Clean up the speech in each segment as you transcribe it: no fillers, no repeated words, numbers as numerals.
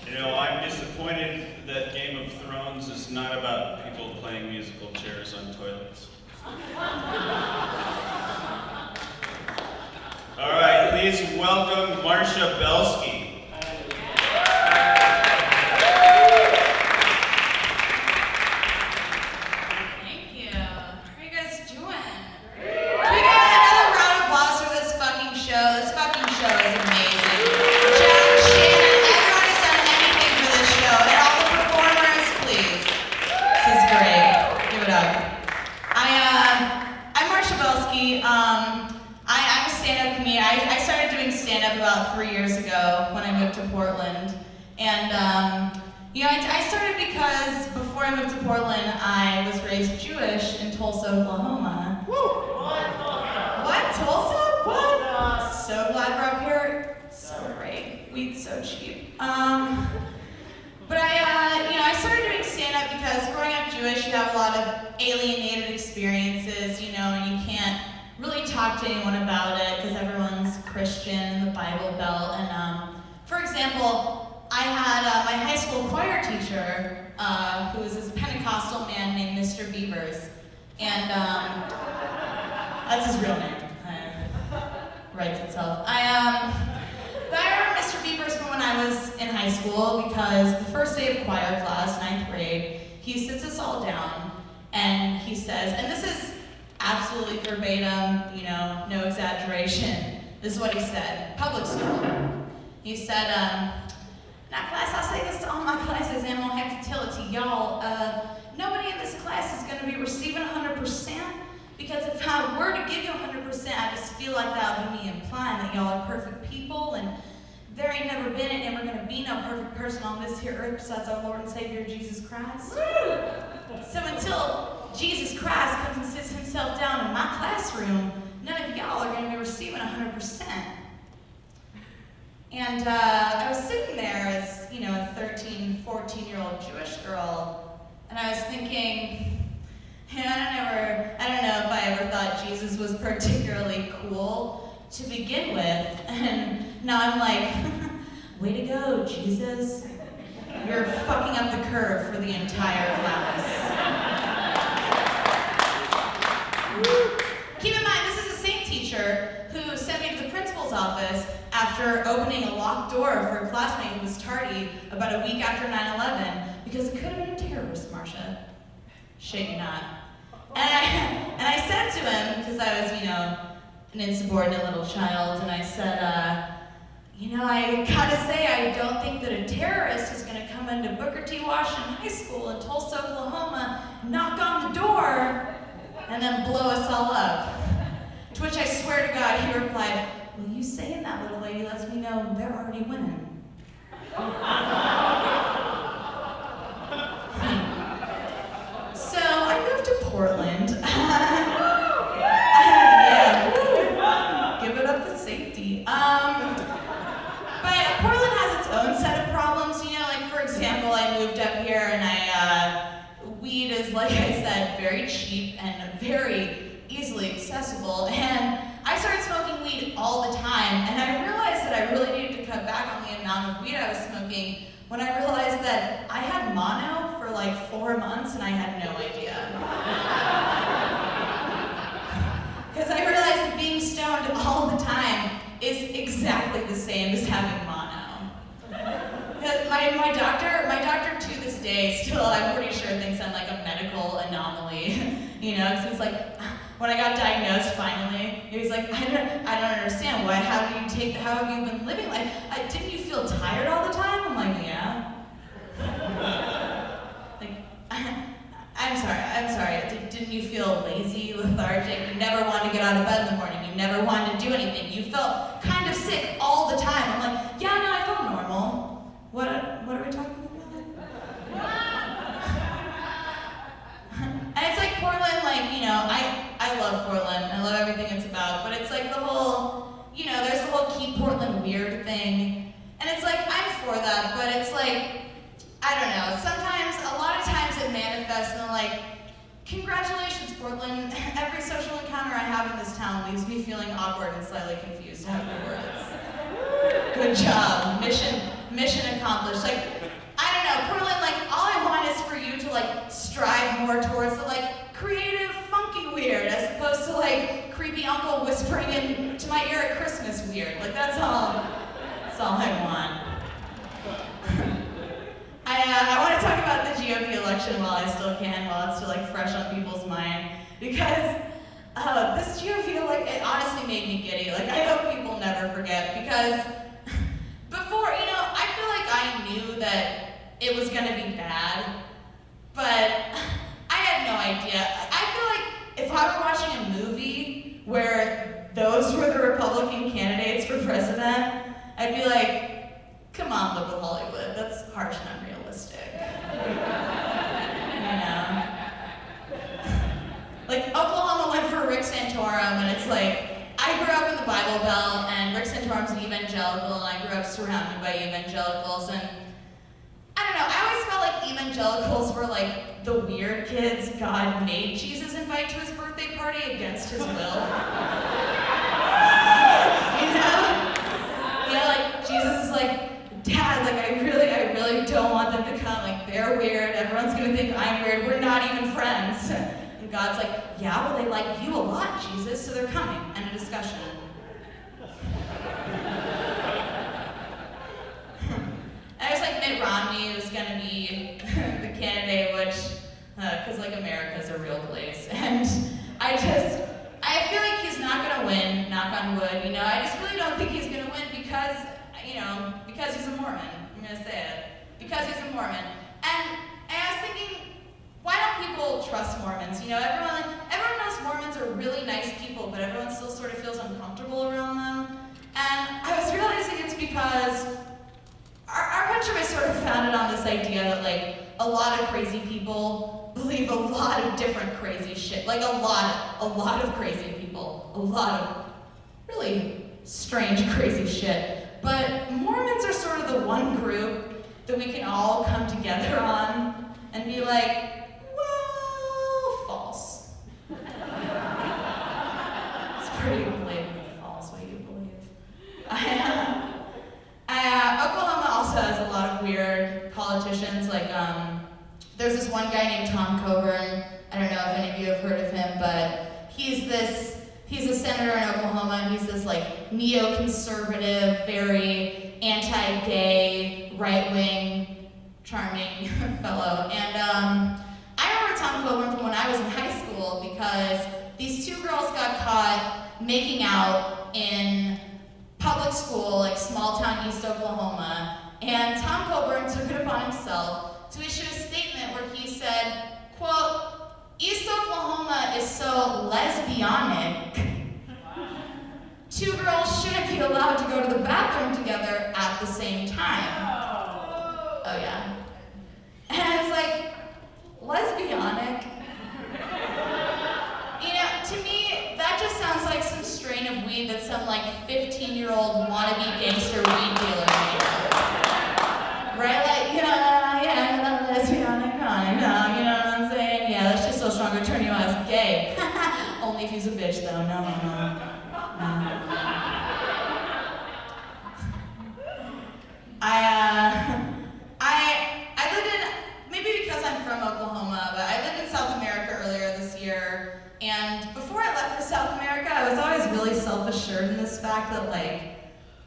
You know, I'm disappointed that Game of Thrones is not about people playing musical chairs on toilets. All right, please welcome Marcia Belsky. I'm a stand-up comedian. I started doing stand-up about 3 years ago when I moved to Portland. And, I started because before I moved to Portland, I was raised Jewish in Tulsa, Oklahoma. Woo! What? Tulsa? What? So glad we're up here. So great. Weed's so cheap. But I started doing stand-up because growing up Jewish, you have a lot of alienated experiences, and you can't really talk to anyone about it because everyone's Christian in the Bible Belt. And for example, I had my high school choir teacher, who was this Pentecostal man named Mr. Beavers, and that's his real name. Writes itself. But I remember Mr. Beavers from when I was in high school because the first day of choir class, 9th grade, he sits us all down and he says, and this is absolutely verbatim, no exaggeration. This is what he said, public school. He said, now class, I'll say this to all my classes and I won't have to tell it to y'all. Nobody in this class is gonna be receiving 100% because if I were to give you 100%, I just feel like that would be me implying that y'all are perfect people and there ain't never been and never gonna be no perfect person on this here earth besides our Lord and Savior Jesus Christ. So until Jesus Christ comes and sits himself down in my classroom, none of y'all are going to be receiving 100%. And I was sitting there as, a 13, 14-year-old Jewish girl, and I was thinking, I don't know if I ever thought Jesus was particularly cool to begin with, and now I'm like, way to go, Jesus. You're fucking up the curve for the entire class. Keep in mind, this is the same teacher who sent me to the principal's office after opening a locked door for a classmate who was tardy about a week after 9/11 because it could have been a terrorist, Marcia. Shit, you not. And I said to him, because I was, an insubordinate little child, and I said, I gotta say, I don't think that a terrorist is gonna come into Booker T. Washington High School in Tulsa, Oklahoma, knock on the door, and then blow us all up. To which I swear to God, he replied, well, you saying that, little lady, lets me know they're already winning. So I moved to Portland. Give it up to safety. But Portland has its own set of problems, like for example, I moved up here and weed is, like I said, very cheap and very easily accessible, and I started smoking weed all the time, and I realized that I really needed to cut back on the amount of weed I was smoking when I realized that I had mono for like 4 months and I had no idea. Because I realized that being stoned all the time is exactly the same as having mono. My doctor to this day still, I'm pretty sure, thinks I'm like a medical anomaly. Because he's like, when I got diagnosed finally, he was like, I don't understand. Why? How have you been living? Like, didn't you feel tired all the time? I'm like, yeah. Like, I'm sorry. Didn't you feel lazy, lethargic? You never wanted to get out of bed in the morning. You never wanted to do anything. You felt kind of sick all the time. I'm like, yeah, no, I felt normal. What are we talking about? And it's like Portland, I love Portland. I love everything it's about. But it's like the whole, there's the whole keep Portland weird thing. And it's like, I'm for that, but it's like, I don't know. A lot of times it manifests in like, congratulations, Portland. Every social encounter I have in this town leaves me feeling awkward and slightly confused afterwards. Good job. Mission accomplished. accomplished. Like, I don't know, Portland, like, all I want is for you to, like, strive more towards the, like, creative, funky weird, as opposed to, like, creepy uncle whispering into my ear at Christmas weird. Like, that's all I want. I want to talk about the GOP election while I still can, while it's still, like, fresh on people's mind, because this GOP, like, it honestly made me giddy. Like, I hope people never forget, because before, you know, I feel like I knew that it was gonna be bad, but I had no idea. I feel like if I were watching a movie where those were the Republican candidates for president, I'd be like, come on, liberal Hollywood, that's harsh and unrealistic. You know? Like, Oklahoma went for Rick Santorum, and it's like, I grew up in the Bible Belt, and Rick Santorum's an evangelical, and I grew up surrounded by evangelicals, and I don't know, I always felt like evangelicals were like the weird kids God made Jesus invite to his birthday party against his will. You know? You know, like, Jesus is like, Dad, like, I really don't want them to come. Like, they're weird. Everyone's gonna think I'm weird. We're not even friends. And God's like, yeah, well, they like you a lot, Jesus, so they're coming. End of discussion. And it was like Mitt Romney was gonna be the candidate, which, because like America's a real place. And I feel like he's not gonna win, knock on wood, you know. I just really don't think he's gonna win because, you know, because he's a Mormon. I'm gonna say it. Because he's a Mormon. And I was thinking, why don't people trust Mormons? You know, everyone knows Mormons are really nice people, but everyone still sort of feels uncomfortable around them. And I was realizing it's because our country was sort of founded on this idea that, like, a lot of crazy people believe a lot of different crazy shit. Like, a lot of crazy people. A lot of really strange, crazy shit. But Mormons are sort of the one group that we can all come together on and be like, well, false. It's pretty blatantly false what you believe. Oklahoma also has a lot of weird politicians. Like, there's this one guy named Tom Coburn. I don't know if any of you have heard of him, but he's a senator in Oklahoma, and he's this, like, neoconservative, very anti-gay, right-wing, charming fellow. And I remember Tom Coburn from when I was in high school because these two girls got caught making out in public school, like small-town East Oklahoma, and Tom Coburn took it upon himself to issue a statement where he said, quote, East Oklahoma is so lesbianic, two girls shouldn't be allowed to go to the bathroom together at the same time. Oh yeah. And I was like, lesbianic? You know, to me, that just sounds like some strain of weed that some, like, 15-year-old wannabe gangster weed dealer made. Right? Like, you know, yeah, lesbianic, you know what I'm saying? Yeah, that's just so strong, it'll turn you as gay. Only if he's a bitch, though. No. I lived in, maybe because I'm from Oklahoma, but I lived in South America earlier this year, and before I left for South America, I was always really self-assured in this fact that, like,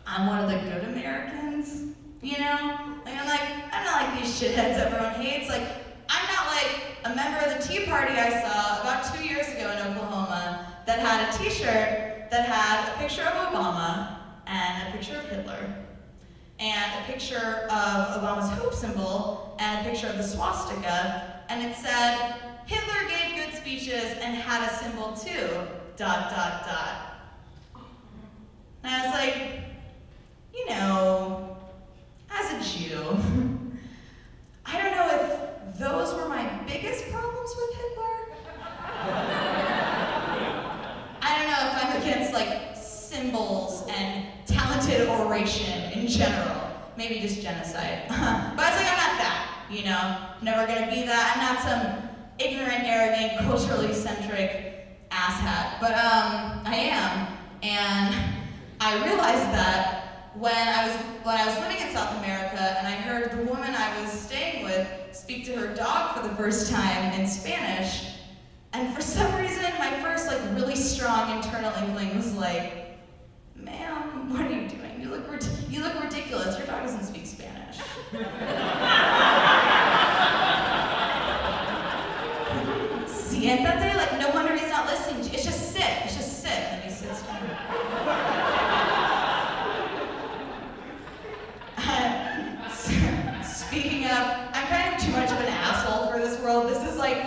I'm one of the good Americans, you know? Like, I'm not like these shitheads everyone hates. Like, I'm not like a member of the Tea Party I saw about 2 years ago in Oklahoma that had a t-shirt that had a picture of Obama and a picture of Hitler and a picture of Obama's hope symbol and a picture of the swastika, and it said, Hitler gave good speeches and had a symbol too, ... And I was like, you know, as a Jew, I don't know if those were my biggest problems with Hitler. I don't know if I'm against, like, symbols and talented oration in general. Maybe just genocide. But I was like, I'm not that, you know? Never gonna be that. I'm not some ignorant, arrogant, culturally centric asshat. But I am. And I realized that when I was living in South America and I heard to her dog for the first time in Spanish, and for some reason, my first like really strong internal inkling was like, "Ma'am, what are you doing? You look ridiculous. Your dog doesn't speak Spanish." Siéntate, like no wonder he's not listening. It's just sit. It's just sit, and then he sits down. Speaking of, I'm kind of too much of an asshole for this world. This is like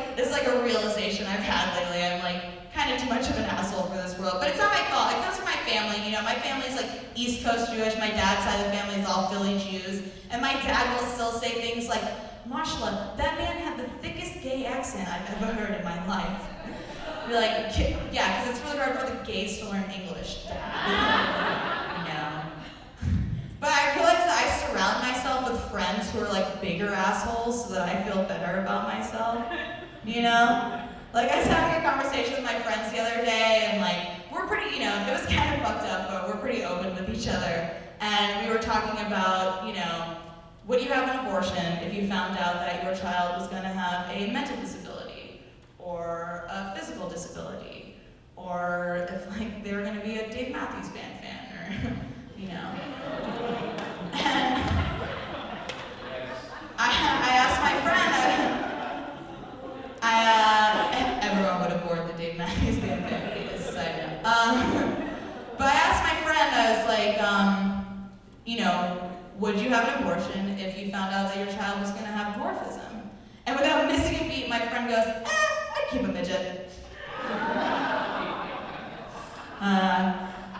a realization I've had lately. I'm like kind of too much of an asshole for this world, but it's not my fault. It comes from my family. You know, my family's like East Coast Jewish. My dad's side of the family is all Philly Jews, and my dad will still say things like, "Marcia, that man had the thickest gay accent I've ever heard in my life." You're like, yeah, because it's really hard for the gays to learn English, Dad. No. But I realized that I surround myself with friends who are like bigger assholes so that I feel better about myself. You know? Like I was having a conversation with my friends the other day, and like we're pretty, you know, it was kind of fucked up, but we're pretty open with each other. And we were talking about, you know, would you have an abortion if you found out that your child was going to have a mental disability or a physical disability, or if like they were going to be a Dave Matthews Band fan, or you know? And I asked my friend. Everyone would abort the Dave Matthews Band fan because side note. But I asked my friend. I was like, you know, would you have an abortion if you found out that your child was going to have dwarfism? And without missing a beat, my friend goes, I'd keep a midget.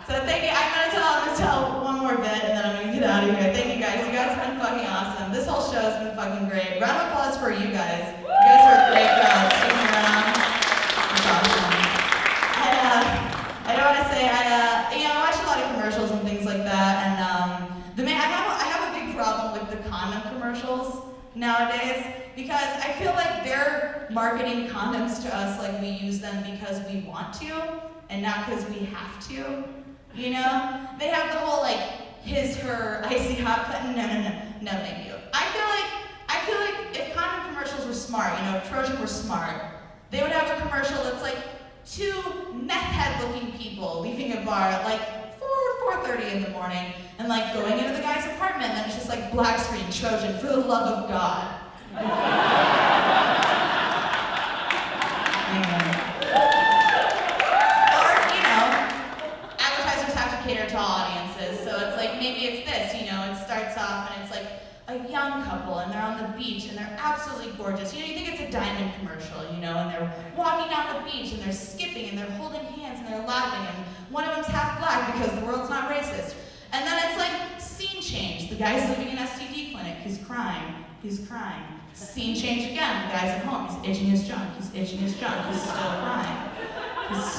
So thank you. I'm gonna tell one more bit, and then I'm gonna get out of here. Thank you guys. You guys have been fucking awesome. This whole show has been fucking great. Round of applause for you guys. You guys are a great crowd. Sticking around. It's awesome. I don't want to say you know, I watch a lot of commercials and things like that, and I have a big problem with the condom commercials nowadays, because I feel like they're marketing condoms to us like we use them because we want to and not because we have to. You know? They have the whole like his, her, icy hot button. No, thank you. I feel like if condom commercials were smart, you know, if Trojan were smart, they would have a commercial that's like two meth head looking people leaving a bar at like 4:30 in the morning and like going into the guy's apartment, and then it's just like black screen Trojan, for the love of God. Or, you know, advertisers have to cater to all audiences, so it's like maybe it's this, you know, it starts off and it's like a young couple and they're on the beach and they're absolutely gorgeous. You know, you think it's a diamond commercial, you know, and they're walking down the beach and they're skipping and they're holding hands and they're laughing, and one of them's half black because the world's not racist. And then it's like scene change. The guy's leaving an STD clinic. He's crying. Scene change again. The guy's at home. He's itching his junk. He's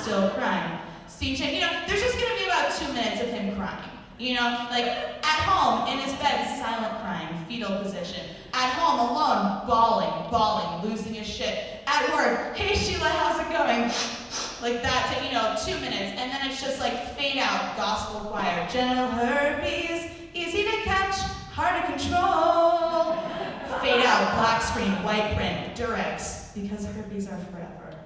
still crying. Scene change. You know, there's just gonna be about 2 minutes of him crying. You know, like at home, in his bed, silent crying, fetal position. At home, alone, bawling, losing his shit. At work, hey Sheila, how's it going? Like that, you know, 2 minutes, and then it's just like fade out, gospel choir. Genital herpes, easy to catch, hard to control. Fade out, black screen, white print, Durex, because herpes are forever.